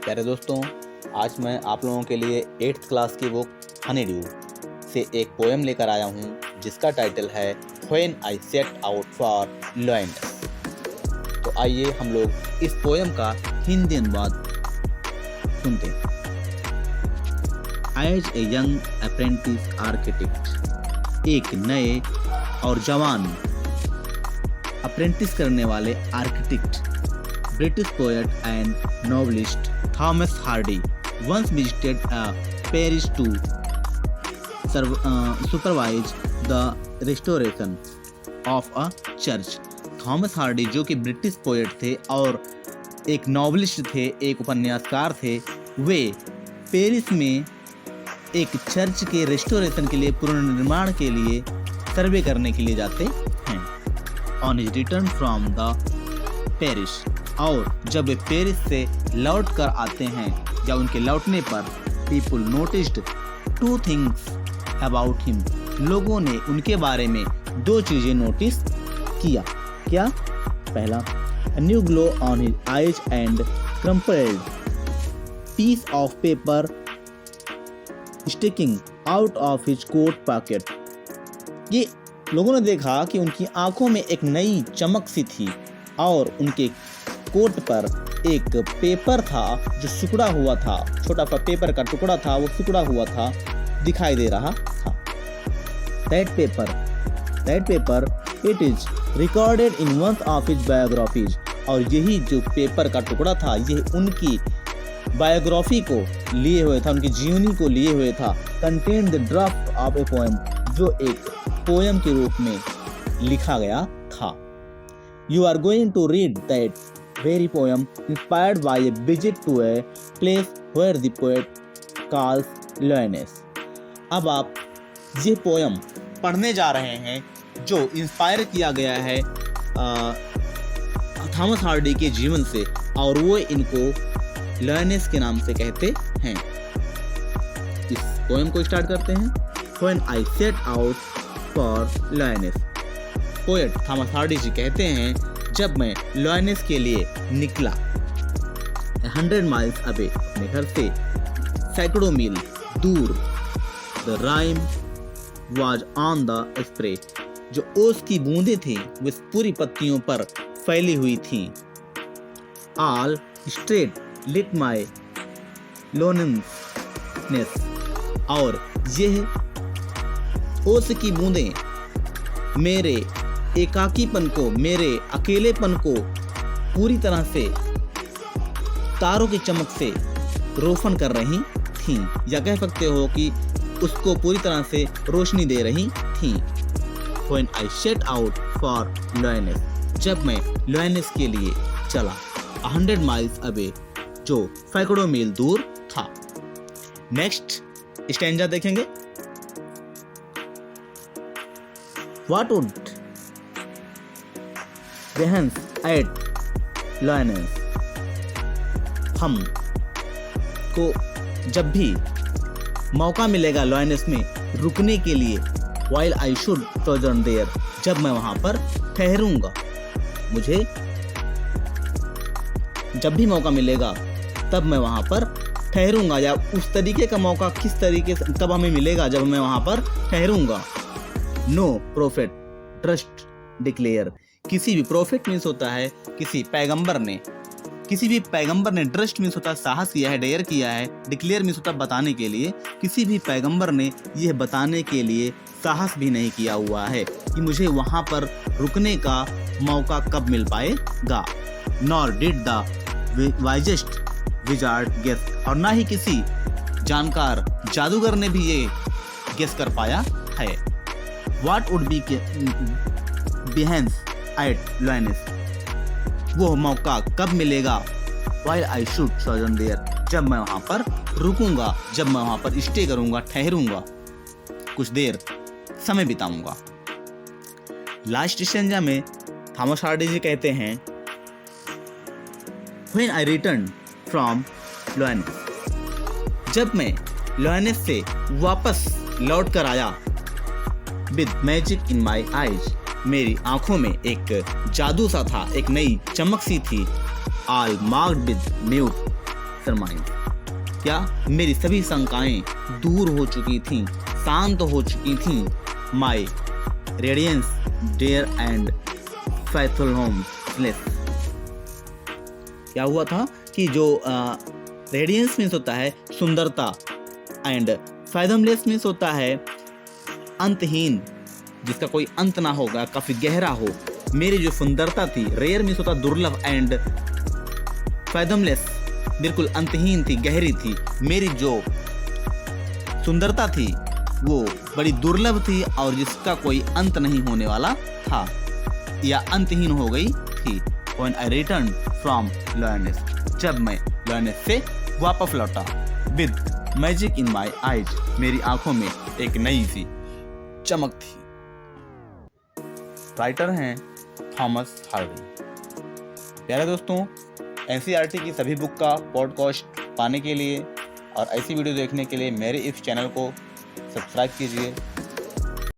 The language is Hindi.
प्यारे दोस्तों, आज मैं आप लोगों के लिए 8th क्लास की बुक हनी ड्यू से एक पोएम लेकर आया हूँ जिसका टाइटल है when I set out for lioness. तो आइए हम लोग इस पोएम का हिंदी अनुवाद सुनते हैं। As a young apprentice architect, एक नए और जवान अप्रेंटिस करने वाले architect British poet and novelist Thomas Hardy once visited Paris to supervise the restoration of a church। Thomas Hardy जो कि ब्रिटिश पोएट थे और एक नॉवेलिस्ट थे, एक उपन्यासकार थे, वे पेरिस में एक चर्च के रेस्टोरेशन के लिए, पुनर्निर्माण के लिए सर्वे करने के लिए जाते हैं। On his return from the Paris, और जब वे पेरिस से लौट कर आते हैं या उनके लौटने पर, people noticed two things about him, लोगों ने उनके बारे में दो चीज़ें नोटिस किया। क्या? पहला, new glow on his eyes and crumpled piece of paper sticking out of his coat pocket. ये लोगों ने देखा कि उनकी आंखों में एक नई चमक सी थी और उनके कोट पर एक पेपर था जो सिकुड़ा हुआ था, छोटा सा पेपर का टुकड़ा था, वो सिकुड़ा हुआ था, दिखाई दे रहा था। That paper it is recorded in one of his biographies, और यही जो पेपर का टुकड़ा था यह उनकी बायोग्राफी को लिए हुए था, उनकी जीवनी को लिए हुए था। Contained the draft of a poem, जो एक पोएम के रूप में लिखा गया था। You are going to read that very poem inspired by a visit to a place where the poet calls lioness। अब आप ये पोएम पढ़ने जा रहे हैं जो इंस्पायर किया गया है थॉमस हार्डी के जीवन से, और वो इनको लॉयनेस के नाम से कहते हैं। इस पोएम को स्टार्ट करते हैं। When I set out for lioness, poet Thomas Hardy ji कहते हैं, जब मैं लॉयनेस के लिए निकला 100 miles अवे, अपने घर से सैकड़ों मील दूर, the rhyme was on the spray, जो ओस की बूंदें थी वे पूरी पत्तियों पर फैली हुई थीं। ऑल स्ट्रेट लिट माई लोननेस, और यह ओस की बूंदें मेरे एकाकीपन को, मेरे अकेलेपन को पूरी तरह से तारों की चमक से रोशन कर रही थीं, या कह सकते हो कि उसको पूरी तरह से रोशनी दे रही थीं। When I set out for lioness, जब मैं लॉयनेस के लिए चला 100 miles अवे, जो सैकड़ों मील दूर था। नेक्स्ट स्टैंजा देखेंगे। What would Behance at lioness, हम को जब भी मौका मिलेगा लॉयनेस में रुकने के लिए, while I should sojourn there, जब मैं वहाँ पर ठहरूंगा, मुझे जब भी मौका मिलेगा तब मैं वहाँ पर ठहरूंगा, या उस तरीके का मौका किस तरीके से तब हमें मिलेगा जब मैं वहाँ पर ठहरूंगा। नो प्रोफेट ट्रस्ट डिक्लेयर, किसी भी प्रोफेट मीन्स होता है किसी पैगंबर ने ट्रस्ट मीन्स होता है साहस किया है, डेयर किया है, डिक्लेयर मीन्स होता है बताने के लिए। किसी भी पैगंबर ने यह बताने के लिए साहस भी नहीं किया हुआ है कि मुझे वहाँ पर रुकने का मौका कब मिल पाएगा। Nor did the wisest wizard guess, और ना ही किसी जानकार जादूगर ने भी ये गेस कर पाया है। What would be Behance at lioness, वो मौका कब मिलेगा, while I should sojourn there, जब मैं वहाँ पर रुकूंगा, जब मैं वहाँ पर स्टे करूंगा, ठहरूंगा, कुछ देर समय बिताऊंगा। लास्ट स्टैंजा में थॉमस हार्डी जी कहते हैं, When I returned from lioness, जब मैं लॉयनेस से वापस लौट कर आया, with magic in my eyes, मेरी आंखों में एक जादू सा था, एक नई चमक सी थी। all marked with new mind. क्या मेरी सभी शंकाएं दूर हो चुकी थीं, शांत हो चुकी थीं। माई रेडियंस डेयर एंड फैथोलनेस। क्या हुआ था कि जो रेडियंस मीन्स होता है सुंदरता एंड फैथमलेस मीन्स होता है अंतहीन, जिसका कोई अंत ना होगा, काफी गहरा हो। मेरी जो सुंदरता थी, रेयर मीन्स होता दुर्लभ एंड फैथमलेस बिल्कुल अंतहीन थी, गहरी थी। मेरी जो सुंदरता थी वो बड़ी दुर्लभ थी और जिसका कोई अंत नहीं होने वाला था या अंतहीन हो गई थी। When I returned from Lioness, जब मैं लॉयनेस से वापस लौटा। With magic in my eyes, मेरी आंखों में एक नई सी चमक थी। राइटर हैं थॉमस हार्डी। प्यारे दोस्तों, NCERT की सभी बुक का पॉडकास्ट पाने के लिए और ऐसी वीडियो देखने के लिए मेरे इस चैनल को सब्सक्राइब कीजिए।